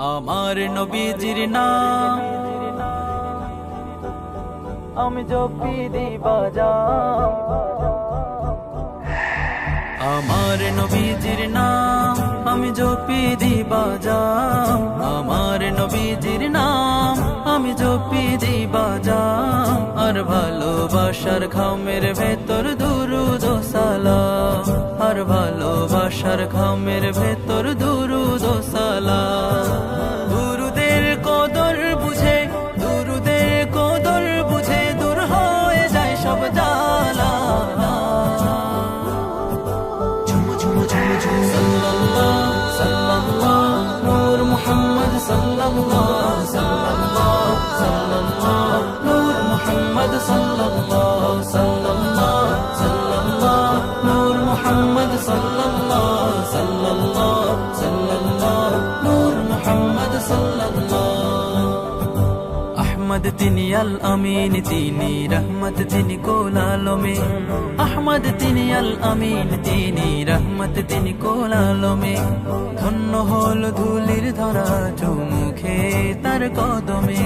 আমার নবীজির নাম আমি জপি দিবাজাম, আমার নবীজির নাম আমি জপি দিবাজাম, আমার নবীজির নাম আমি জপি দিবাজাম। আর ভালোবাসার খামের ভেতর দুরুদ ও সালাম, আর ভালোবাসার খামের ভেতর দুরুদ ও সালাম। দুরুদের কদর বুঝে, দুরুদের কদর বুঝে দূর হয়ে যায় সব জ্বালা। সাল্লাল্লাহু সাল্লাল্লাহু নূর মুহাম্মদ সাল্লাল্লাহু সাল্লাল্লাহু সাল্লাল্লাহু নূর মুহাম্মদ সাল্লাল্লাহু সাল্লাল্লাহু সাল্লাল্লাহু নূর মুহাম্মদ সাল্লাল্লাহু সাল্লাল্লাহু সাল্লাল্লাহু নূর মুহাম্মদ সাল্লাল্লাহু। আহমদ তিনি আল আমিন, তিনি রহমত, তিনি কোল আলমে। আহমদ তিনি আল আমিন, তিনি রহমত, তিনি কোল আলমে। ধন্য হল ধুলির ধরা চুমুখে তার কদমে,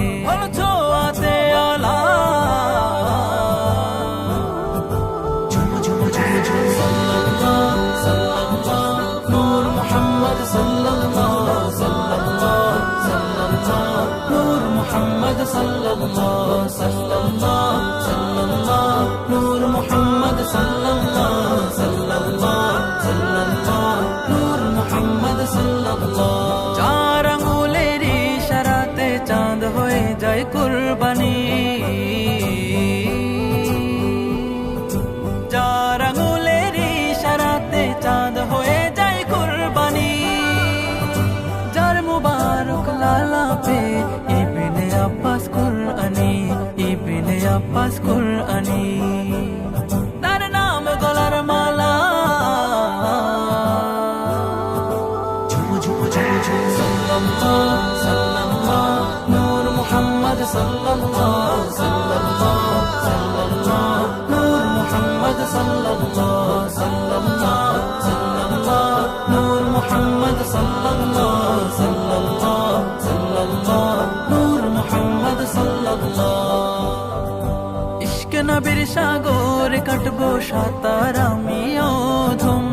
ছোঁয়াতে আলা নূর মুহাম্মদ সাল্লাল্লাহু সাল্লাল্লাহু সাল্লাল্লাহু নূর মুহাম্মদ সাল্লাল্লাহু সাল্লাল্লাহু সাল্লাল্লাহু নূর মুহাম্মদ সাল্লাল্লাহু সাল্লাল্লাহু সাল্লাল্লাহু নূর মুহাম্মদ সাল্লাল্লাহু। চার আঙ্গুলের ইশারাতে চাঁদ হয়ে যায় কুরবানি, চার আঙ্গুলের ইশারাতে চাঁদ হয়ে যায় কুরবানি। যার মুবারক লালাপে ইবনে আব্বাস কুরআনি, ইবনে আব্বাস কুরআনি। তার নাম গলার মালা, সাল্লাল্লাহু সাল্লাল্লাহু নূর মুহাম্মদ সাল্লাল্লাহু সাল্লাল্লাহু সাল্লাল্লাহু নূর মুহাম্মদ সাল্লাল্লাহু সাল্লাল্লাহু সাল্লাল্লাহু নূর মুহাম্মদ সাল্লাল্লাহু সাল্লাল্লাহু সাল্লাল্লাহু নূর মুহাম্মদ সাল্লাল্লাহু। ইশক নবীর সাগর কাটবো সাঁতার আমি অধম,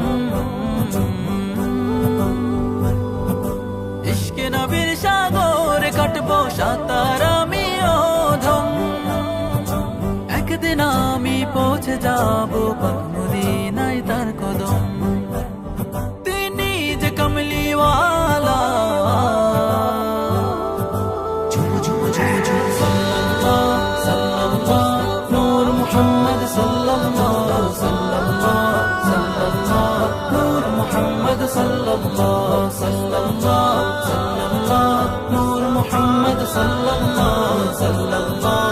ইশক নবীর সাগর কাটবো সাঁতার আমি অধম। একদিন আমি পৌঁছে যাবো পাক মদিনায় তার কদম, তিনি যে কমলিওয়ালা। নূর মুহাম্মদ সাল্লাল্লাহু সাল্লাল্লাহু সাল্লাল্লাহু নূর মুহাম্মদ সাল্লাল্লাহু সাল্লাল্লাহু সাল্লাল্লাহু নূর মুহাম্মদ সাল্লাল্লাহু সাল্লাল্লাহু